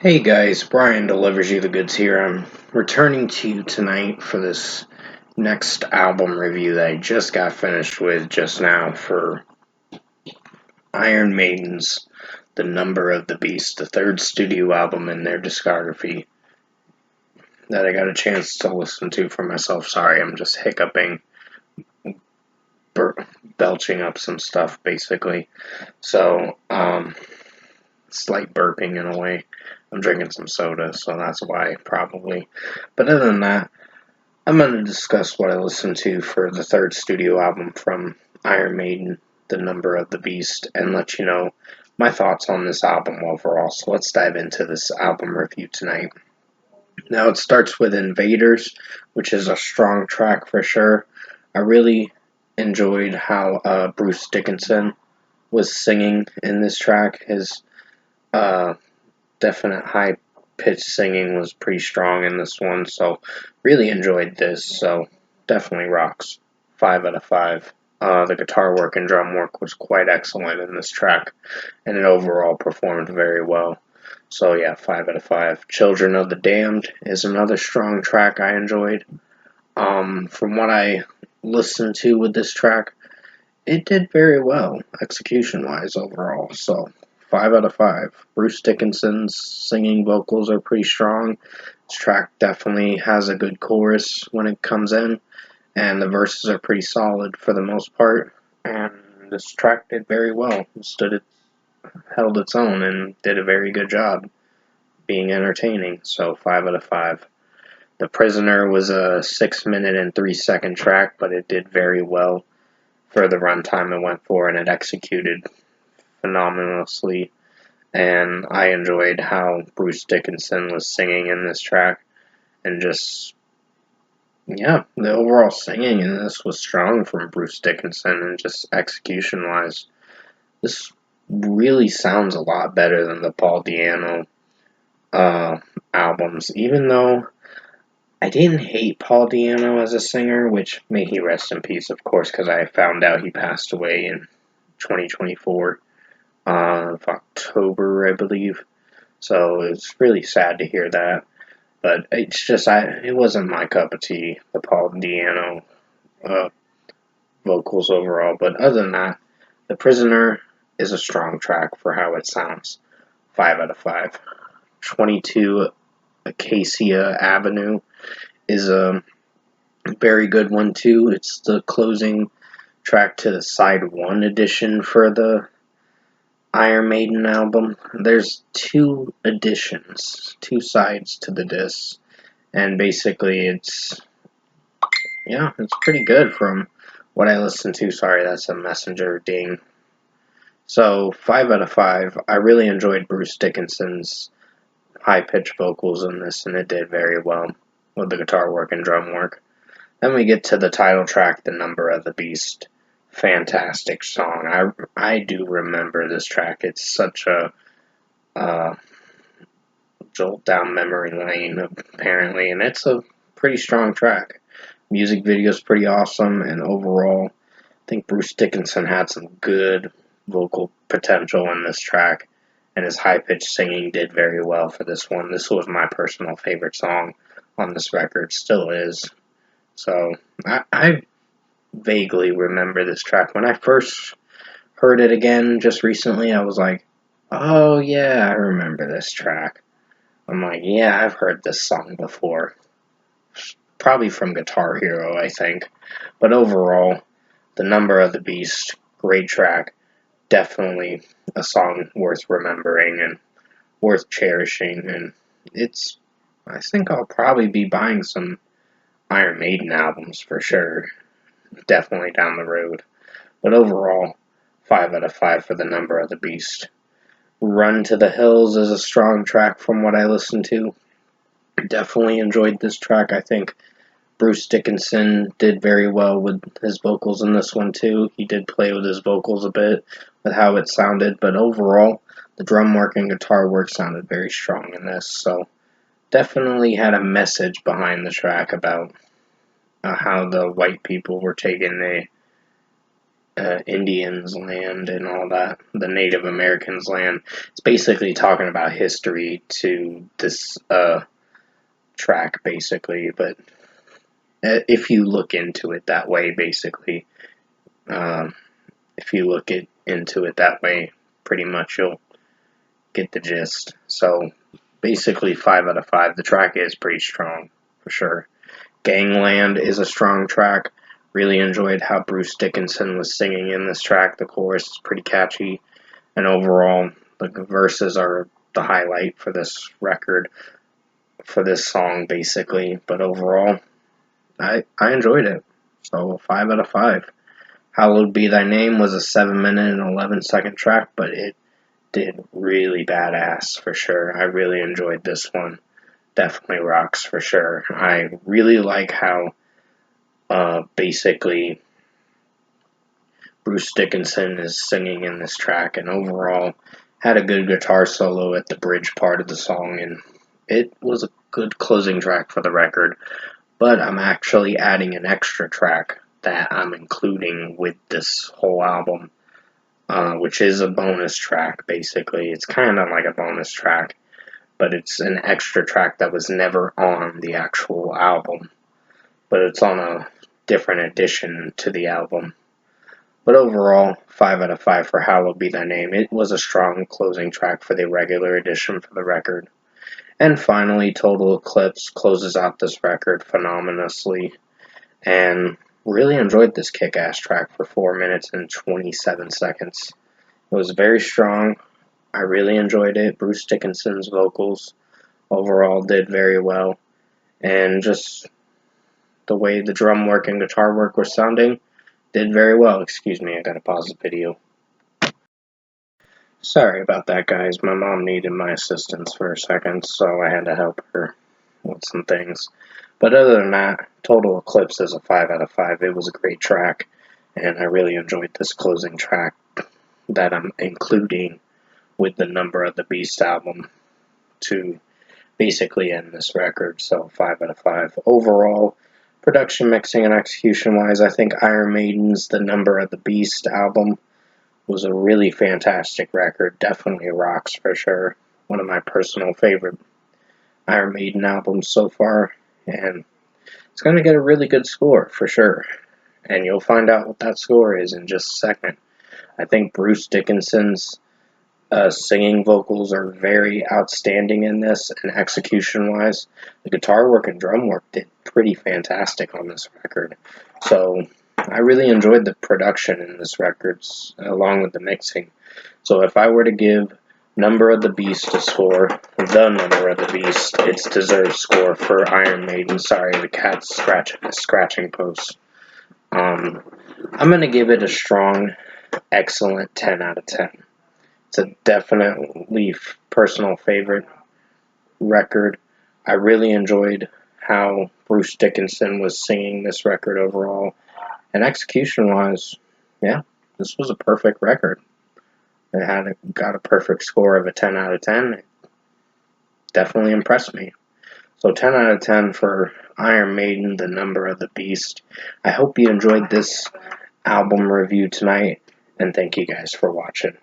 Hey guys, Brian delivers you the goods here. I'm returning to you tonight for this next album review that I just got finished with just now for Iron Maiden's The Number of the Beast, the third studio album in their discography that I got a chance to listen to for myself. Sorry, I'm just hiccuping, belching up some stuff basically. So, slight burping in a way. I'm drinking some soda, so that's why probably. But other than that, I'm going to discuss what I listened to for the third studio album from Iron Maiden, The Number of the Beast, and let you know my thoughts on this album overall. So let's dive into this album review tonight. Now it starts with Invaders, which is a strong track for sure. I really enjoyed how Bruce Dickinson was singing in this track. His uh, definite high pitched singing was pretty strong in this one, so really enjoyed this. So definitely rocks. 5 out of 5. The guitar work and drum work was quite excellent in this track, and it overall performed very well. So yeah, 5 out of 5. Children of the Damned is another strong track I enjoyed. From what I listened to with this track, it did very well execution wise overall. So 5 out of 5. Bruce Dickinson's singing vocals are pretty strong. This track definitely has a good chorus when it comes in, and the verses are pretty solid for the most part. And this track did very well. Held its own and did a very good job being entertaining. So 5 out of 5. The Prisoner was a 6 minute and 3 second track, but it did very well for the runtime it went for, and it executed phenomenally. And I enjoyed how Bruce Dickinson was singing in this track, and just yeah, the overall singing in this was strong from Bruce Dickinson, and just execution wise, this really sounds a lot better than the Paul Di'Anno uh, albums. Even though I didn't hate Paul Di'Anno as a singer, which may he rest in peace, of course, because I found out he passed away in 2024 of October, I believe. So it's really sad to hear that. But it's just it wasn't my cup of tea, the Paul Di'Anno uh, vocals overall. But other than that, The Prisoner is a strong track for how it sounds. 5 out of 5. 22 Acacia Avenue is a very good one too. It's the closing track to the side one edition for the Iron Maiden album. There's two editions, two sides to the disc, and basically it's pretty good from what I listened to. Sorry, that's a messenger ding. So 5 out of 5. I really enjoyed Bruce Dickinson's high pitched vocals in this, and it did very well with the guitar work and drum work. Then we get to the title track, The Number of the Beast. Fantastic song. I do remember this track. It's such a uh, jolt down memory lane, apparently, and it's a pretty strong track. Music video is pretty awesome, and overall, I think Bruce Dickinson had some good vocal potential in this track, and his high pitched singing did very well for this one. This was my personal favorite song on this record, still is. So I vaguely remember this track. When I first heard it again just recently, I was like, oh yeah, I remember this track. I'm like, yeah, I've heard this song before. Probably from Guitar Hero, I think. But overall, The Number of the Beast, great track. Definitely a song worth remembering and worth cherishing. And I think I'll probably be buying some Iron Maiden albums for sure. Definitely down the road. But overall, 5 out of 5 for The Number of the Beast. Run to the Hills is a strong track from what I listened to. Definitely enjoyed this track. I think Bruce Dickinson did very well with his vocals in this one too. He did play with his vocals a bit with how it sounded, but overall, the drum work and guitar work sounded very strong in this. So definitely had a message behind the track about how the white people were taking Indians' land and all that, the Native Americans' land. It's basically talking about history to this track, basically. But if you look into it that way, basically, um, if you look into it that way, pretty much you'll get the gist. So basically, 5 out of 5. The track is pretty strong, for sure. Gangland is a strong track. Really enjoyed how Bruce Dickinson was singing in this track. The chorus is pretty catchy, and overall, the verses are the highlight for this record, for this song, basically. But overall, I enjoyed it. So 5 out of 5. Hallowed Be Thy Name was a 7-minute and 11-second track, but it did really badass for sure. I really enjoyed this one. Definitely rocks for sure. I really like how basically Bruce Dickinson is singing in this track, and overall had a good guitar solo at the bridge part of the song, and it was a good closing track for the record. But I'm actually adding an extra track that I'm including with this whole album, which is a bonus track, basically. It's kind of like a bonus track, but it's an extra track that was never on the actual album, but it's on a different edition to the album. But overall, 5 out of 5 for Hallowed Be Thy Name. It was a strong closing track for the regular edition for the record. And finally, Total Eclipse closes out this record phenomenally, and really enjoyed this kick-ass track for 4 minutes and 27 seconds. It was very strong. I really enjoyed it. Bruce Dickinson's vocals overall did very well, and just the way the drum work and guitar work were sounding did very well. Excuse me, I gotta pause the video. Sorry about that, guys. My mom needed my assistance for a second, so I had to help her with some things. But other than that, Total Eclipse is a 5 out of 5. It was a great track, and I really enjoyed this closing track that I'm including with the Number of the Beast album to basically end this record. So 5 out of 5. Overall, production, mixing, and execution-wise, I think Iron Maiden's The Number of the Beast album was a really fantastic record. Definitely rocks for sure. One of my personal favorite Iron Maiden albums so far, and it's going to get a really good score for sure. And you'll find out what that score is in just a second. I think Bruce Dickinson's singing vocals are very outstanding in this, and execution-wise, the guitar work and drum work did pretty fantastic on this record. So I really enjoyed the production in this record, along with the mixing. So if I were to give Number of the Beast a score, the Number of the Beast, its deserved score for Iron Maiden. Sorry, the cat's scratching post. I'm going to give it a strong, excellent 10 out of 10. It's a definitely personal favorite record. I really enjoyed how Bruce Dickinson was singing this record overall. And execution-wise, yeah, this was a perfect record. It got a perfect score of a 10 out of 10. It definitely impressed me. So 10 out of 10 for Iron Maiden, The Number of the Beast. I hope you enjoyed this album review tonight, and thank you guys for watching.